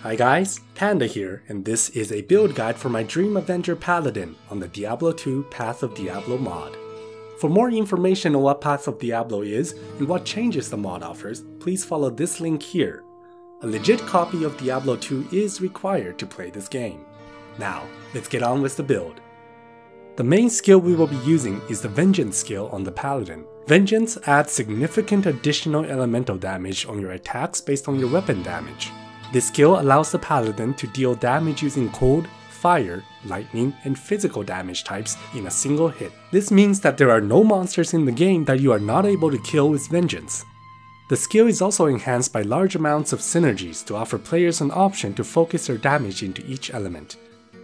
Hi guys, Panda here, and this is a build guide for my Dream Avenger Paladin on the Diablo 2 Path of Diablo mod. For more information on what Path of Diablo is and what changes the mod offers, please follow this link here. A legit copy of Diablo 2 is required to play this game. Now, let's get on with the build. The main skill we will be using is the Vengeance skill on the Paladin. Vengeance adds significant additional elemental damage on your attacks based on your weapon damage. This skill allows the Paladin to deal damage using cold, fire, lightning, and physical damage types in a single hit. This means that there are no monsters in the game that you are not able to kill with Vengeance. The skill is also enhanced by large amounts of synergies to offer players an option to focus their damage into each element.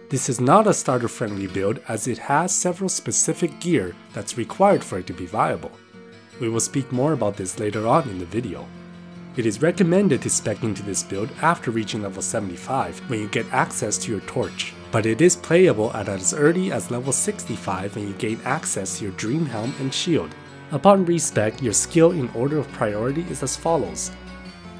This is not a starter-friendly build as it has several specific gear that's required for it to be viable. We will speak more about this later on in the video. It is recommended to spec into this build after reaching level 75 when you get access to your torch, but it is playable at as early as level 65 when you gain access to your Dream Helm and Shield. Upon respec, your skill in order of priority is as follows.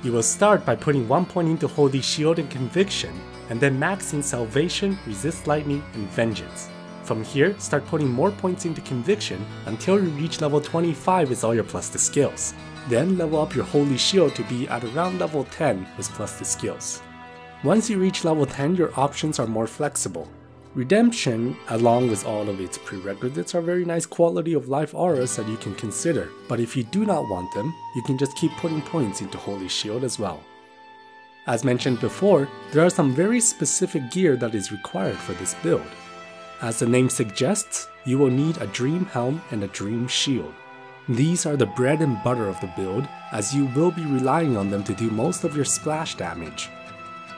You will start by putting 1 point into Holy Shield and Conviction, and then maxing Salvation, Resist Lightning, and Vengeance. From here, start putting more points into Conviction until you reach level 25 with all your plus the skills. Then level up your Holy Shield to be at around level 10 with plus the skills. Once you reach level 10, your options are more flexible. Redemption, along with all of its prerequisites, are very nice quality of life auras that you can consider, but if you do not want them, you can just keep putting points into Holy Shield as well. As mentioned before, there are some very specific gear that is required for this build. As the name suggests, you will need a Dream Helm and a Dream Shield. These are the bread and butter of the build, as you will be relying on them to do most of your splash damage.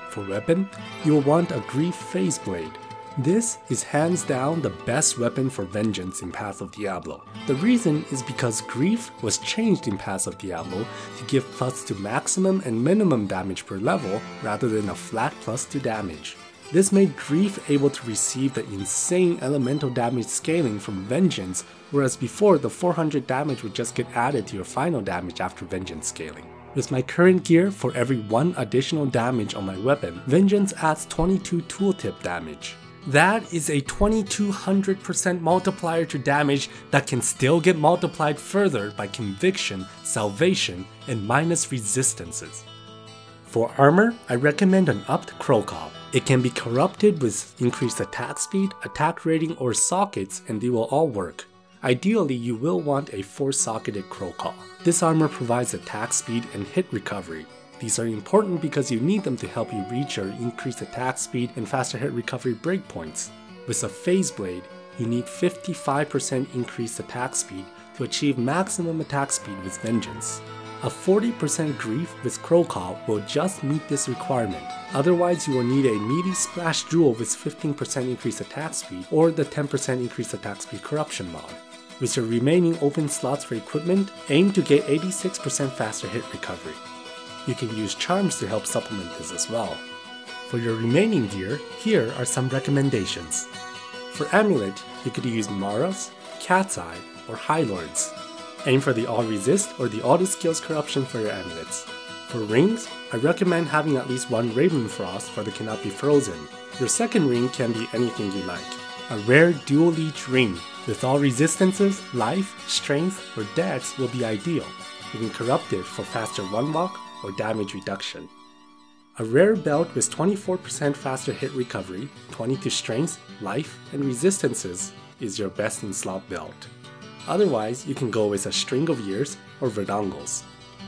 For weapon, you will want a Grief Phase Blade. This is hands down the best weapon for Vengeance in Path of Diablo. The reason is because Grief was changed in Path of Diablo to give plus to maximum and minimum damage per level rather than a flat plus to damage. This made Grief able to receive the insane elemental damage scaling from Vengeance, whereas before the 400 damage would just get added to your final damage after Vengeance scaling. With my current gear, for every 1 additional damage on my weapon, Vengeance adds 22 tooltip damage. That is a 2200% multiplier to damage that can still get multiplied further by Conviction, Salvation, and minus resistances. For armor, I recommend an upped Crowcall. It can be corrupted with increased attack speed, attack rating, or sockets, and they will all work. Ideally, you will want a 4-socketed Crowcall. This armor provides attack speed and hit recovery. These are important because you need them to help you reach your increased attack speed and faster hit recovery breakpoints. With a Phase Blade, you need 55% increased attack speed to achieve maximum attack speed with Vengeance. A 40% Grief with Crowcall will just meet this requirement. Otherwise, you will need a meaty Splash Jewel with 15% increased attack speed or the 10% increased attack speed corruption mod. With your remaining open slots for equipment, aim to get 86% faster hit recovery. You can use charms to help supplement this as well. For your remaining gear, here are some recommendations. For amulet, you could use Mara's, Cat's Eye, or High Lord's. Aim for the All Resist or the Auto Skills Corruption for your amulets. For rings, I recommend having at least 1 Raven Frost for the Cannot Be Frozen. Your second ring can be anything you like. A rare Dual Leech ring with all resistances, life, strength, or dex will be ideal. You can corrupt it for faster one walk or damage reduction. A rare belt with 24% faster hit recovery, 22 strength, life, and resistances is your best in slot belt. Otherwise, you can go with a String of Years or Verdangles.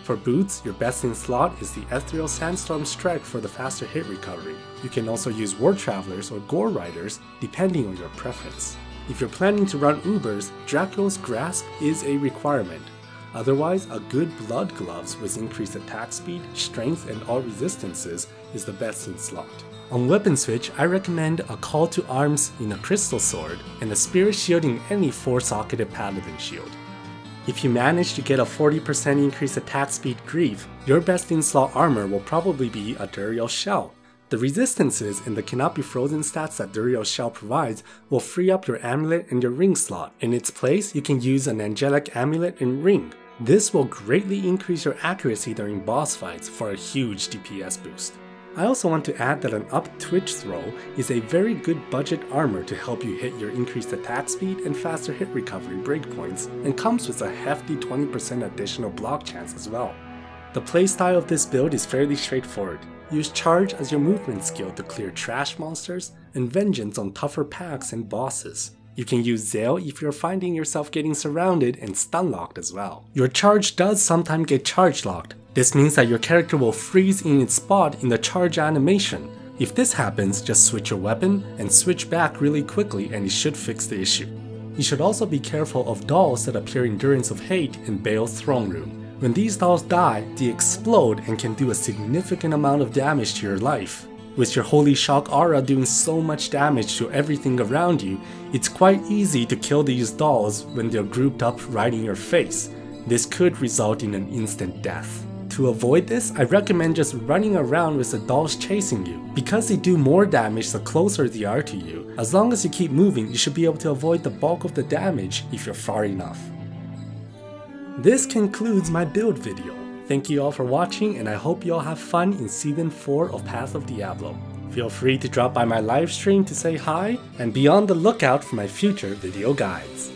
For boots, your best in slot is the Ethereal Sandstorm Strike for the faster hit recovery. You can also use War Travelers or Gore Riders depending on your preference. If you're planning to run Ubers, Dracula's Grasp is a requirement. Otherwise, a good Blood Gloves with increased attack speed, strength, and all resistances is the best in slot. On weapon switch, I recommend a Call to Arms in a Crystal Sword and a Spirit Shield in any 4-socketed Paladin shield. If you manage to get a 40% increased attack speed Grief, your best in slot armor will probably be a Duriel Shell. The resistances and the Cannot Be Frozen stats that Duriel Shell provides will free up your amulet and your ring slot. In its place, you can use an Angelic Amulet and Ring. This will greatly increase your accuracy during boss fights for a huge DPS boost. I also want to add that an up twitch throw is a very good budget armor to help you hit your increased attack speed and faster hit recovery breakpoints, and comes with a hefty 20% additional block chance as well. The playstyle of this build is fairly straightforward. Use Charge as your movement skill to clear trash monsters, and Vengeance on tougher packs and bosses. You can use Zeal if you're finding yourself getting surrounded and stun locked as well. Your charge does sometimes get charge locked. This means that your character will freeze in its spot in the charge animation. If this happens, just switch your weapon and switch back really quickly and it should fix the issue. You should also be careful of dolls that appear in Endurance of Hate and Bale's Throne Room. When these dolls die, they explode and can do a significant amount of damage to your life. With your Holy Shock aura doing so much damage to everything around you, it's quite easy to kill these dolls when they're grouped up right in your face. This could result in an instant death. To avoid this, I recommend just running around with the dolls chasing you. Because they do more damage the closer they are to you, as long as you keep moving, you should be able to avoid the bulk of the damage if you're far enough. This concludes my build video. Thank you all for watching, and I hope you all have fun in Season 4 of Path of Diablo. Feel free to drop by my livestream to say hi, and be on the lookout for my future video guides.